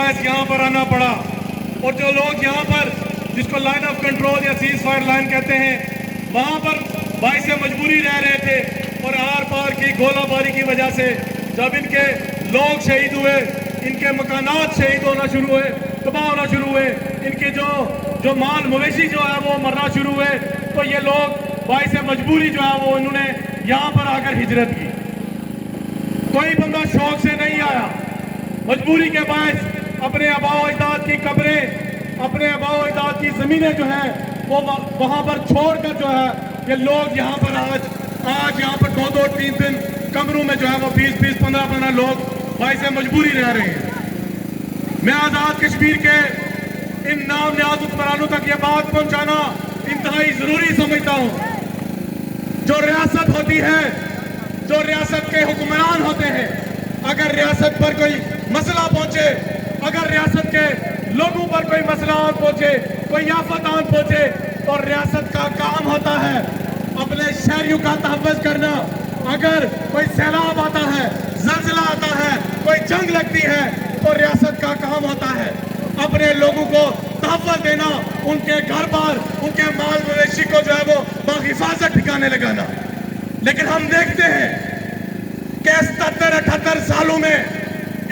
बायस यहाँ पर आना पड़ा। और जो लोग यहाँ पर जिसको लाइन ऑफ कंट्रोल या सीज फायर लाइन कहते हैं, वहाँ पर बायस मजबूरी रह रहे थे और आर पार की गोलाबारी की वजह से जब इनके लोग शहीद हुए, इनके मकानात शहीद होना शुरू हुए, तबाह होना शुरू हुए, इनके जो माल मवेशी जो है वो मरना शुरू हुए, तो ये लोग बायस मजबूरी जो है वो इन्होंने यहाँ पर आकर हिजरत की। कोई बंदा शौक से नहीं आया, मजबूरी के बायस अपने आबाओ अजदाद की कब्रें, अपने आबाओ अजदाद की ज़मीनें जो है वो वहाँ पर छोड़कर जो है ये लोग यहाँ पर आज यहाँ पर 2-2, 3-3 कमरों में जो है वो 20-20, 15-15 लोग बायस मजबूरी रह रहे हैं। मैं आज़ाद कश्मीर के इन नाम नियाज़ हुक्मरानों तक ये बात पहुँचाना इंतहाई ज़रूरी समझता हूँ। जो रियासत होती है, जो रियासत के हुक्मरान होते हैं, अगर रियासत पर कोई मसला पहुंचे, अगर रियासत के लोगों पर कोई मसला पहुंचे, कोई आफत आन पहुंचे, तो रियासत का काम होता है अपने शहरियों का तहफ़्फ़ुज़ करना। अगर कोई सैलाब आता है, ज़लज़ला आता है, कोई जंग लगती है, तो रियासत का काम होता है अपने लोगों को तहफ़्फ़ुज़ देना, उनके घर बार, उनके माल मवेशी को जो है वो बाहिफाजत ठिकाने लगाना। लेकिन हम देखते हैं कि 77-78 सालों में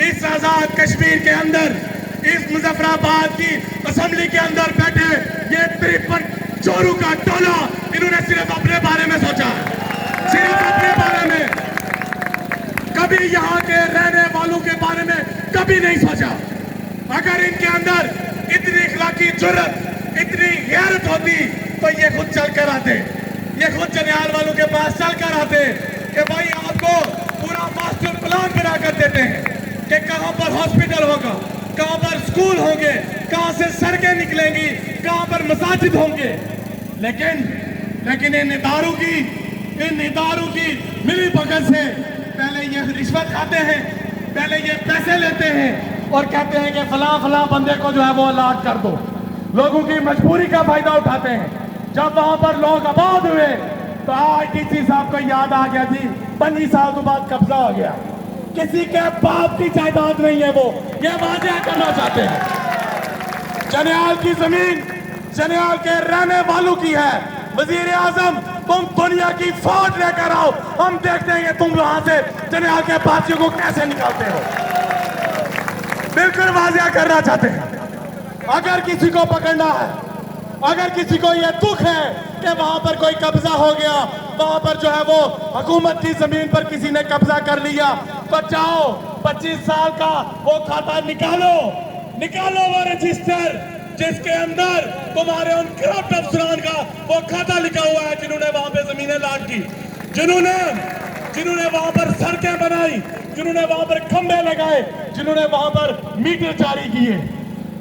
इस आज़ाद कश्मीर के अंदर, इस मुजफ्फराबाद की असेंबली के अंदर बैठे ये 53 चोरों का टोला, इन्होंने सिर्फ अपने बारे में सोचा, सिर्फ अपने बारे में, कभी यहाँ के रहने वालों के बारे में कभी नहीं सोचा। अगर इनके अंदर इतनी इखलाकी जुर्रत, इतनी गैरत होती तो ये खुद चल कर आते, ये खुद जनियाल वालों के पास चल कर आते कि भाई आपको पूरा मास्टर प्लान बना कर देते हैं कि कहाँ पर हॉस्पिटल होगा, कहाँ पर स्कूल होंगे, कहाँ से सड़कें निकलेंगी, कहाँ पर मसाजिद होंगे। लेकिन इन इदारों की मिली भगत से पहले ये रिश्वत खाते हैं, पहले ये पैसे लेते हैं और कहते हैं कि फलां बंदे को जो है वो अलॉट कर दो। लोगों की मजबूरी का फायदा उठाते हैं। जब वहां पर लोग आबाद हुए तो आईटीसी साहब को याद आ गया जी, 25 साल के बाद कब्जा हो गया, किसी के बाप की जायदाद नहीं है, वो ये वादा करना चाहते हैं। जनियाल की जमीन जनियाल के रहने वालों की है। वजीर आजम, तुम दुनिया की फौज लेकर आओ, हम देखते हैं कि तुम वहां से जनियाल के बातियों को कैसे निकालते हो। बिल्कुल वाजिया करना चाहते हैं। अगर किसी को पकड़ना है, अगर किसी को यह दुख है कि वहां पर कोई कब्जा हो गया, वहां पर जो है वो हुकूमत की जमीन पर किसी ने कब्जा कर लिया, तो जाओ 25 साल का वो खाता निकालो वो रजिस्टर जिसके अंदर तुम्हारे उन करप्ट अफसरान का वो खाता लिखा हुआ है जिन्होंने वहां पे जमीनें लाट की, जिन्होंने वहां पर सड़कें बनाई, जिन्होंने वहां पर खंभे लगाए, जिन्होंने वहां पर मीटर जारी किए।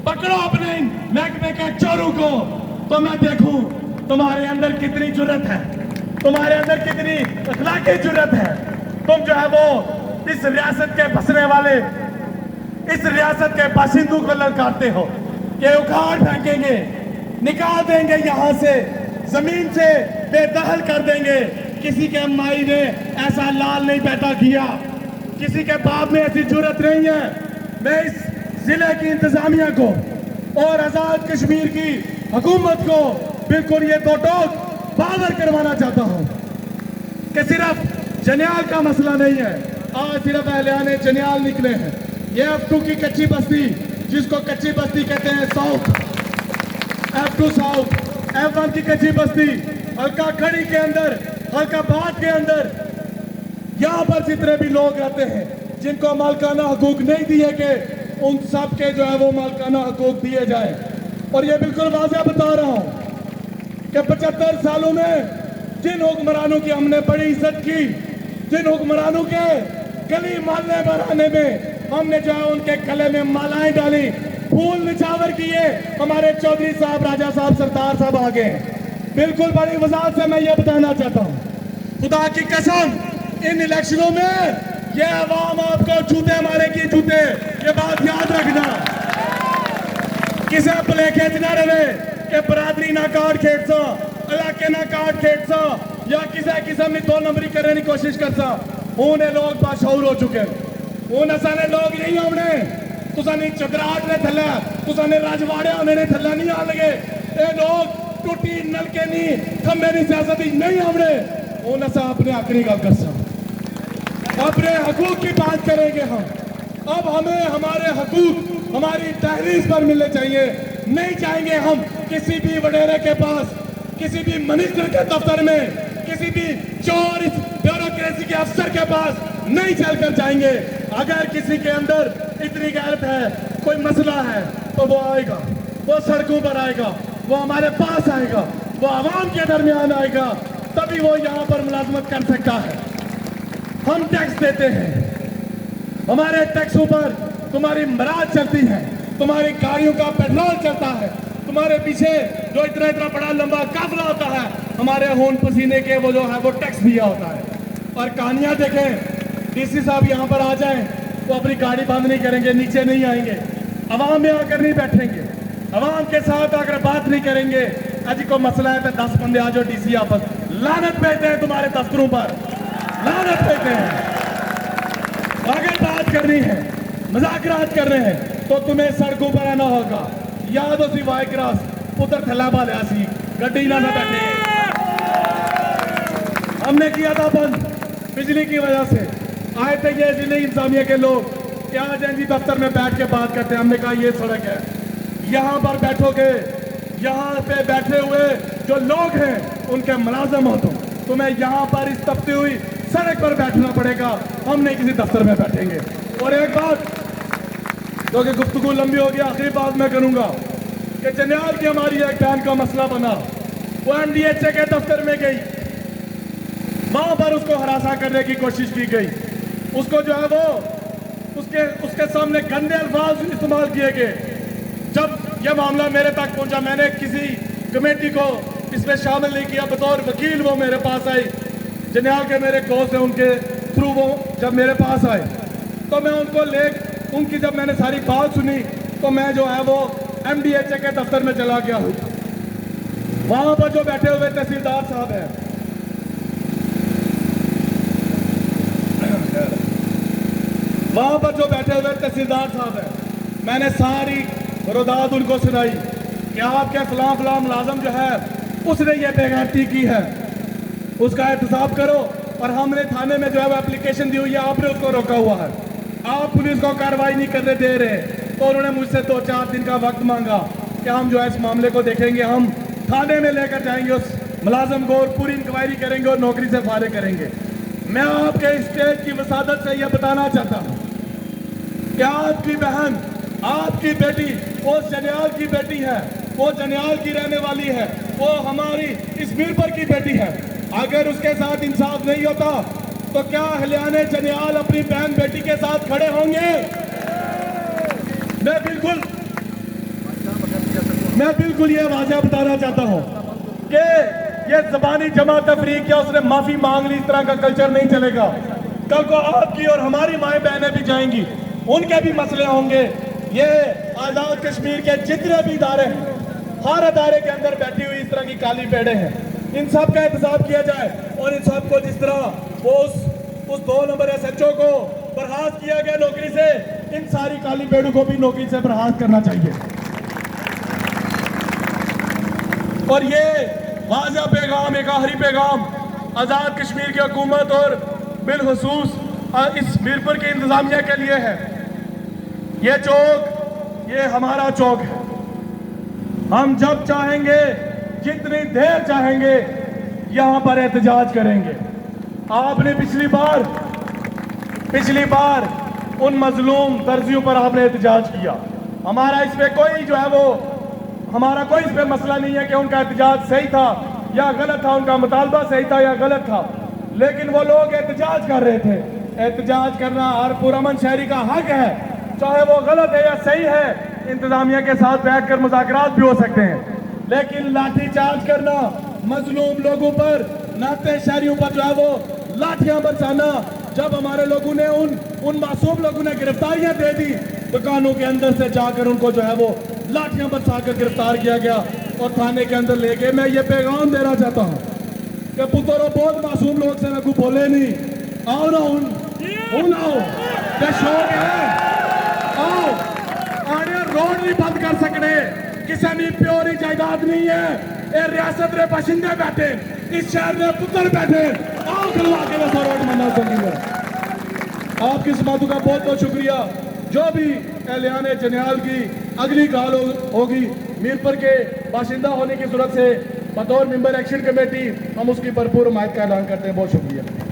पकड़ो अपने महकमे के चोरों को, तो मैं देखूं तुम्हारे अंदर कितनी जुर्रत है, तुम्हारे अंदर कितनी अखलाकी जुर्रत है। तुम जो है वो इस रियासत के बसने वाले, इस रियासत के बाशिंदों को ललकारते हो कि उखाड़ फेंकेंगे, निकाल देंगे यहाँ से, जमीन से बेदखल कर देंगे। किसी के माई ने ऐसा लाल नहीं पैदा किया, किसी के बाप में ऐसी जुर्रत नहीं है। मैं इस जिले की इंतजामिया को और आजाद कश्मीर की हुकूमत को बिल्कुल ये दो टोक पावर करवाना चाहता हूँ कि सिर्फ जनियाल का मसला नहीं है। आज सिर्फ अहलियाने जनियाल निकले हैं। ये F2 की कच्ची बस्ती, जिसको कच्ची बस्ती कहते हैं साउथ, F2 साउथ, F1 की कच्ची बस्ती, हल्का खड़ी के अंदर, हल्का बात के अंदर, यहाँ पर जितने भी लोग रहते हैं जिनको मालकाना हकूक नहीं दिए कि उन सब के जो है वो मालकाना हकूक दिए जाए। और ये बिल्कुल वाज़ेह बता रहा हूँ कि 75 सालों में जिन हुक्मरानों की हमने बड़ी इज्जत की, जिन हुक्मरानों के गली मोहल्ले बनाने में हमने जो है उनके गले में मालाएं डाली, फूल निछावर किए, हमारे चौधरी साहब, राजा साहब, सरदार साहब आ गए। बिल्कुल बड़ी वजाहत से मैं ये बताना चाहता हूँ, खुदा की कसम, इन इलेक्शनों में ये अवाम आपको जूते मारेगी, जूते, ये बात याद रखना। किसे भले खेचना रहे कि बरादरी ना काट खेचसा, इलाके ना काट खेचसा, या किसी किस्म की 2 नंबरी करने की कोशिश करसा। उन्हें लोग बाशऊर हो चुके, उन असाने लोग नहीं हमने तुसा नहीं चदराट ने थल्ले तुसा ने राजवाड़े उन्हें थल्ले नहीं आन लगे ये लोग टूटी नलके नहीं खंबे नहीं सियासत नहीं हमने उन असा अपने आखिरी गल कर सकते अपने हकूक की बात करेंगे हम अब हमें हमारे हकूक हमारी तहरीर पर मिलने चाहिए नहीं चाहेंगे हम किसी भी वडेरे के पास किसी भी मिनिस्टर के दफ्तर में किसी भी चोर इस ब्यूरोक्रेसी के अफसर के पास नहीं चलकर जाएंगे अगर किसी के अंदर इतनी गैरत है कोई मसला है तो वो आएगा वो सड़कों पर आएगा वो हमारे पास आएगा वो आवाम के दरमियान आएगा तभी वो यहाँ पर मुलाजमत कर सकता है हम टैक्स देते हैं हमारे टैक्सों पर तुम्हारी मराद चलती है तुम्हारी गाड़ियों का पेट्रोल चलता है तुम्हारे पीछे जो इतना इतना बड़ा लंबा काफिला होता है हमारे खून पसीने के वो जो है वो टैक्स दिया होता है और कहानियां देखें डीसी साहब यहाँ पर आ जाएं वो अपनी गाड़ी बंद नहीं करेंगे नीचे नहीं आएंगे अवाम में आकर नहीं बैठेंगे अवाम के साथ आकर बात नहीं करेंगे आज को मसला है तो 10 बंदे आ जाओ डीसी आपस लानत भेजते हैं तुम्हारे दफ्तरों पर लानत भेजते हैं अगर बात करनी है मुज़ाकरात करने हैं तो तुम्हें सड़कों पर आना होगा याद हो सी वाई क्रॉस पुत्र थला पालिया सी गड्डी ना बैठे हमने किया था बंद बिजली की वजह से आए थे ये जिले इंतजामिया के लोग क्या जी दफ्तर में बैठ के बात करते हैं हमने कहा ये सड़क है यहाँ पर बैठोगे यहाँ पे बैठे हुए जो लोग हैं उनके मुलाजम हो तुम्हें यहाँ पर इस तपती हुई सड़क पर बैठना पड़ेगा हम नहीं किसी दफ्तर में बैठेंगे और एक बात क्योंकि गुफ्तगू लंबी होगी आखिरी बात मैं करूंगा कि जंडियाल की हमारी एक बहन का मसला बना वो MDHA के दफ्तर में गई वहां पर उसको हरासा करने की कोशिश की गई उसको जो है वो उसके सामने गंदे अल्फाज इस्तेमाल किए गए जब यह मामला मेरे तक पहुंचा मैंने किसी कमेटी को इसमें शामिल नहीं किया बतौर वकील वो मेरे पास आई जंडियाल के मेरे दोस्त हैं उनके थ्रू वो जब मेरे पास आए तो मैं उनको उनकी जब मैंने सारी बात सुनी तो मैं जो है वो MDHA के दफ्तर में चला गया हूँ वहां पर जो बैठे हुए तहसीलदार साहब हैं वहां पर जो बैठे हुए तहसीलदार साहब हैं मैंने सारी रोदात उनको सुनाई कि आपके फलां फलां मुलाजम जो है उसने ये बेगैरती की है उसका एहतसाब करो और हमने थाने में जो है वो एप्लीकेशन दी हुई है आपने उसको रोका हुआ है आप पुलिस को कार्रवाई नहीं करने दे रहे तो उन्होंने मुझसे 2-4 दिन का वक्त मांगा कि हम जो है इस मामले को देखेंगे हम थाने में लेकर जाएंगे उस मुलाजम को और पूरी इंक्वायरी करेंगे और नौकरी से फारिग करेंगे मैं आपके स्टेज की वसादत से यह बताना चाहता हूँ कि आपकी बहन आपकी बेटी वो जंडियाल की बेटी है वो जंडियाल की रहने वाली है वो हमारी इस मीरपुर की बेटी है अगर उसके साथ इंसाफ नहीं होता तो क्या हलियाने जंडियाल अपनी बहन बेटी के साथ खड़े होंगे मैं बिल्कुल ये वाज़ह बताना चाहता हूँ कि ये ज़बानी जमा तफरीक या उसने माफी मांग ली इस तरह का कल्चर नहीं चलेगा कल को आपकी और हमारी माएँ बहनें भी जाएंगी उनके भी मसले होंगे ये आज़ाद कश्मीर के जितने भी इदारे हैं हर अदारे के अंदर बैठी हुई इस तरह की काली पेड़े हैं इन सब का एहतसाब किया जाए और इन सब को जिस तरह वो उस 2 नंबर SHO को बर्खास्त किया गया नौकरी से इन सारी काली पेड़ों को भी नौकरी से बर्खास्त करना चाहिए और ये वाज़ेह पैगाम एक आखिरी पैगाम आज़ाद कश्मीर की हुकूमत और बिलखुसूस इस मीरपुर की इंतजामिया के लिए है ये चौक ये हमारा चौक है हम जब चाहेंगे जितनी देर चाहेंगे यहाँ पर एहतजाज करेंगे आपने पिछली बार उन मजलूम दर्जियों पर आपने एहतजाज किया हमारा इस पे कोई जो है वो हमारा कोई इस पे मसला नहीं है कि उनका एहतजाज सही था या गलत था उनका मुतालबा सही था या गलत था लेकिन वो लोग एहतजाज कर रहे थे एहतजाज करना हर पुरअमन शहरी का हक है चाहे वो गलत है या सही है इंतजामिया के साथ बैठकर मुज़ाकरात भी हो सकते हैं लेकिन लाठीचार्ज करना मजलूम लोगों पर नाते शहरियों पर जो है वो लाठियां बरसाना जब हमारे लोगों ने उन मासूम लोगों ने गिरफ्तारियां दे दी दुकानों के अंदर से जाकर उनको जो है वो लाठियां बरसाकर गिरफ्तार किया गया और थाने के अंदर ले गए मैं ये पैगाम देना चाहता हूँ कि पुत्रों बहुत मासूम लोग से मैं बोले नहीं आओ ना उन आओ क्या शौक है आओ नहीं बंद कर सकते। किसी की प्योर ही जायदाद नहीं है। ये रियासत के बाशिंदे बैठे, इस शहर के पुत्र बैठे। आओ खिलवा के वैसा रोड मना सकेंगे। आपकी समातों का बहुत बहुत शुक्रिया। जो भी एहलियान जनियाल की अगली कॉल होगी, मीरपुर के बाशिंदा होने की सूरत से बतौर मेंबर एक्शन कमेटी हम उसकी भरपूर हमायत का ऐलान करते हैं। बहुत शुक्रिया।